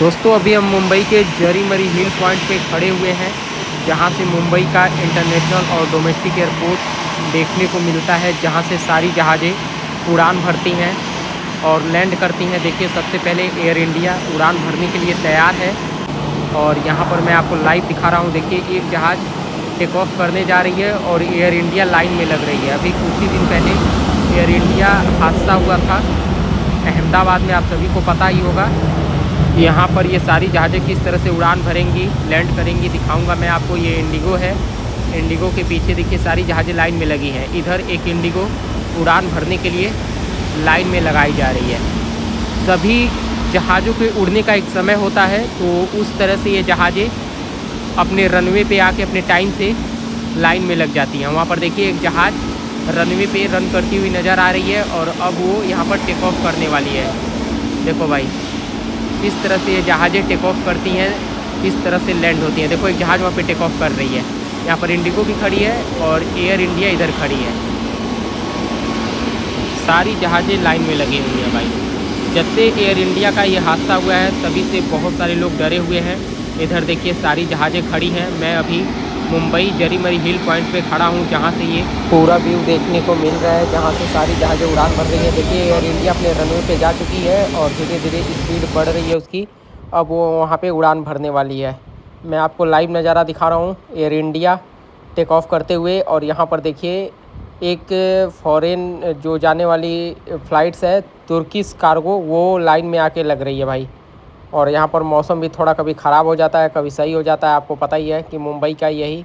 दोस्तों अभी हम मुंबई के जरी मरी हिल पॉइंट पे खड़े हुए हैं, जहां से मुंबई का इंटरनेशनल और डोमेस्टिक एयरपोर्ट देखने को मिलता है, जहां से सारी जहाज़ें उड़ान भरती हैं और लैंड करती हैं। देखिए सबसे पहले एयर इंडिया उड़ान भरने के लिए तैयार है और यहाँ पर मैं आपको लाइव दिखा रहा हूँ। देखिए एक जहाज़ टेक ऑफ करने जा रही है और एयर इंडिया लाइन में लग रही है। अभी कुछ ही दिन पहले एयर इंडिया हादसा हुआ था अहमदाबाद में, आप सभी को पता ही होगा। यहाँ पर ये सारी जहाज़ें किस तरह से उड़ान भरेंगी, लैंड करेंगी, दिखाऊंगा मैं आपको। ये इंडिगो है, इंडिगो के पीछे देखिए सारी जहाज़ें लाइन में लगी हैं। इधर एक इंडिगो उड़ान भरने के लिए लाइन में लगाई जा रही है। सभी जहाज़ों के उड़ने का एक समय होता है, तो उस तरह से ये जहाज़ें अपने रनवे पे आके अपने टाइम से लाइन में लग जाती हैं। वहाँ पर देखिए एक जहाज़ रनवे पे रन करती हुई नज़र आ रही है और अब वो यहाँ पर टेक ऑफ करने वाली है। देखो भाई किस तरह से ये जहाज़ें टेक ऑफ करती हैं, किस तरह से लैंड होती हैं। देखो एक जहाज़ वहाँ पे टेक ऑफ कर रही है। यहाँ पर इंडिगो भी खड़ी है और एयर इंडिया इधर खड़ी है। सारी जहाज़ें लाइन में लगी हुई हैं भाई। जब से एयर इंडिया का ये हादसा हुआ है तभी से बहुत सारे लोग डरे हुए हैं। इधर देखिए सारी जहाज़ें खड़ी हैं। मैं अभी मुंबई जरी मरी हिल पॉइंट पे खड़ा हूँ, जहाँ से ये पूरा व्यू देखने को मिल रहा है, जहाँ से सारी जहाज़ें उड़ान भर रही हैं। देखिए एयर इंडिया अपने रनवे पे जा चुकी है और धीरे धीरे स्पीड बढ़ रही है उसकी। अब वो वहाँ पे उड़ान भरने वाली है। मैं आपको लाइव नज़ारा दिखा रहा हूँ एयर इंडिया टेक ऑफ करते हुए। और यहाँ पर देखिए एक फॉरेन जो जाने वाली फ़्लाइट्स है तुर्किश कार्गो, वो लाइन में आके लग रही है भाई। और यहाँ पर मौसम भी थोड़ा कभी ख़राब हो जाता है, कभी सही हो जाता है। आपको पता ही है कि मुंबई का यही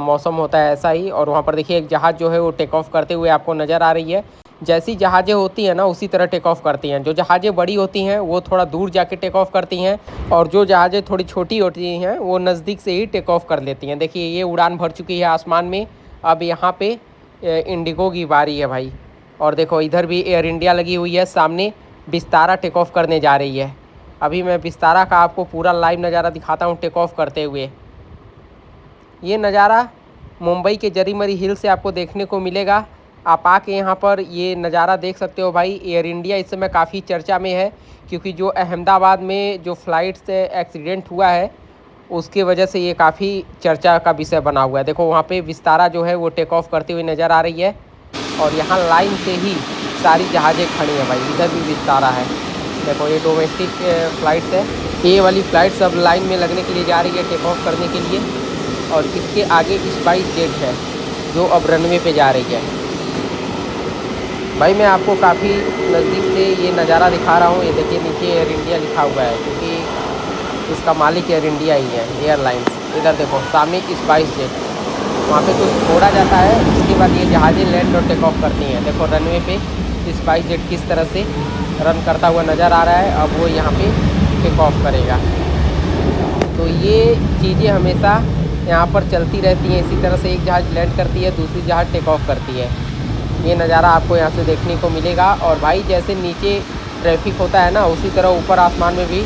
मौसम होता है, ऐसा ही। और वहाँ पर देखिए एक जहाज़ जो है वो टेक ऑफ करते हुए आपको नज़र आ रही है। जैसी जहाज़ें होती हैं ना उसी तरह टेक ऑफ करती हैं। जो जहाज़ें बड़ी होती हैं वो थोड़ा दूर जाके टेक ऑफ करती हैं और जो जहाज़ें थोड़ी छोटी होती हैं वो नज़दीक से ही टेक ऑफ कर लेती हैं। देखिए ये उड़ान भर चुकी है आसमान में। अब यहाँ पे इंडिगो की बारी है भाई। और देखो इधर भी एयर इंडिया लगी हुई है, सामने विस्तारा टेक ऑफ करने जा रही है। अभी मैं विस्तारा का आपको पूरा लाइव नज़ारा दिखाता हूँ टेक ऑफ करते हुए। ये नज़ारा मुंबई के जरी मरी हिल से आपको देखने को मिलेगा। आप आके यहाँ पर ये नज़ारा देख सकते हो भाई। एयर इंडिया इस समय काफ़ी चर्चा में है, क्योंकि जो अहमदाबाद में जो फ़्लाइट से एक्सीडेंट हुआ है उसकी वजह से ये काफ़ी चर्चा का विषय बना हुआ है। देखो वहाँ पे विस्तारा जो है वो टेक ऑफ करते हुए नज़र आ रही है और यहाँ लाइन से ही सारी जहाज़ें खड़ी हैं भाई। इधर भी विस्तारा है। देखो ये डोमेस्टिक फ़्लाइट्स है। ये वाली फ़्लाइट सब लाइन में लगने के लिए जा रही है टेक ऑफ करने के लिए। और इसके आगे स्पाइस जेट है जो अब रनवे पे जा रही है। भाई मैं आपको काफ़ी नज़दीक से ये नज़ारा दिखा रहा हूँ। ये देखिए नीचे एयर इंडिया लिखा हुआ है, क्योंकि इसका मालिक एयर इंडिया ही है, एयरलाइंस। इधर देखो सामने स्पाइस जेट, वहाँ पे कुछ छोड़ा जाता है, उसके बाद ये जहाज़ें लैंड और टेक ऑफ करती हैं। देखो रनवे पे स्पाइस जेट किस तरह से रन करता हुआ नज़र आ रहा है। अब वो यहाँ पे टेक ऑफ करेगा। तो ये चीज़ें हमेशा यहाँ पर चलती रहती हैं। इसी तरह से एक जहाज़ लैंड करती है, दूसरी जहाज़ टेक ऑफ करती है। ये नज़ारा आपको यहाँ से देखने को मिलेगा। और भाई जैसे नीचे ट्रैफिक होता है ना, उसी तरह ऊपर आसमान में भी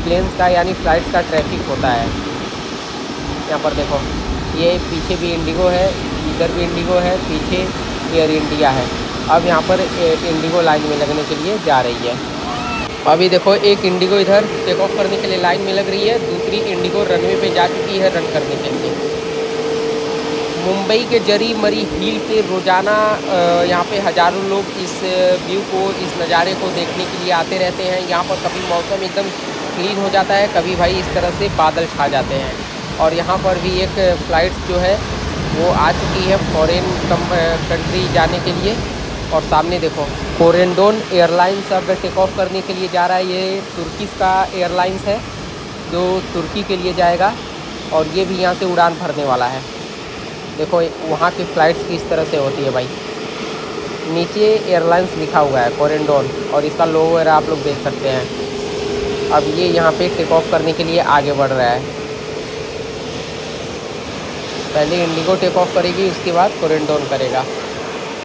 प्लेन्स का यानी फ़्लाइट्स का ट्रैफिक होता है। यहाँ पर देखो ये पीछे भी इंडिगो है, इधर भी इंडिगो है, पीछे एयर इंडिया है। अब यहाँ पर इंडिगो लाइन में लगने के लिए जा रही है। अभी देखो एक इंडिगो इधर टेक ऑफ करने के लिए लाइन में लग रही है, दूसरी इंडिगो रनवे पे जा चुकी है रन करने के लिए। मुंबई के जरी मरी हिल पे रोज़ाना यहाँ पे हज़ारों लोग इस व्यू को, इस नज़ारे को देखने के लिए आते रहते हैं। यहाँ पर कभी मौसम एकदम क्लीन हो जाता है, कभी भाई इस तरह से बादल छा जाते हैं। और यहाँ पर भी एक फ़्लाइट जो है वो आ चुकी है फॉरेन कंट्री जाने के लिए। और सामने देखो कोरेंडोन एयरलाइंस अब टेक ऑफ करने के लिए जा रहा है। ये तुर्किश का एयरलाइंस है जो तुर्की के लिए जाएगा और ये भी यहाँ से उड़ान भरने वाला है। देखो वहाँ की फ़्लाइट्स किस तरह से होती है भाई। नीचे एयरलाइंस लिखा हुआ है कोरेंडोन और इसका लोगो वगैरह आप लोग देख सकते हैं। अब ये यहाँ पे टेक ऑफ करने के लिए आगे बढ़ रहा है। पहले इंडिगो टेक ऑफ करेगी, उसके बाद कोरेंडोन करेगा।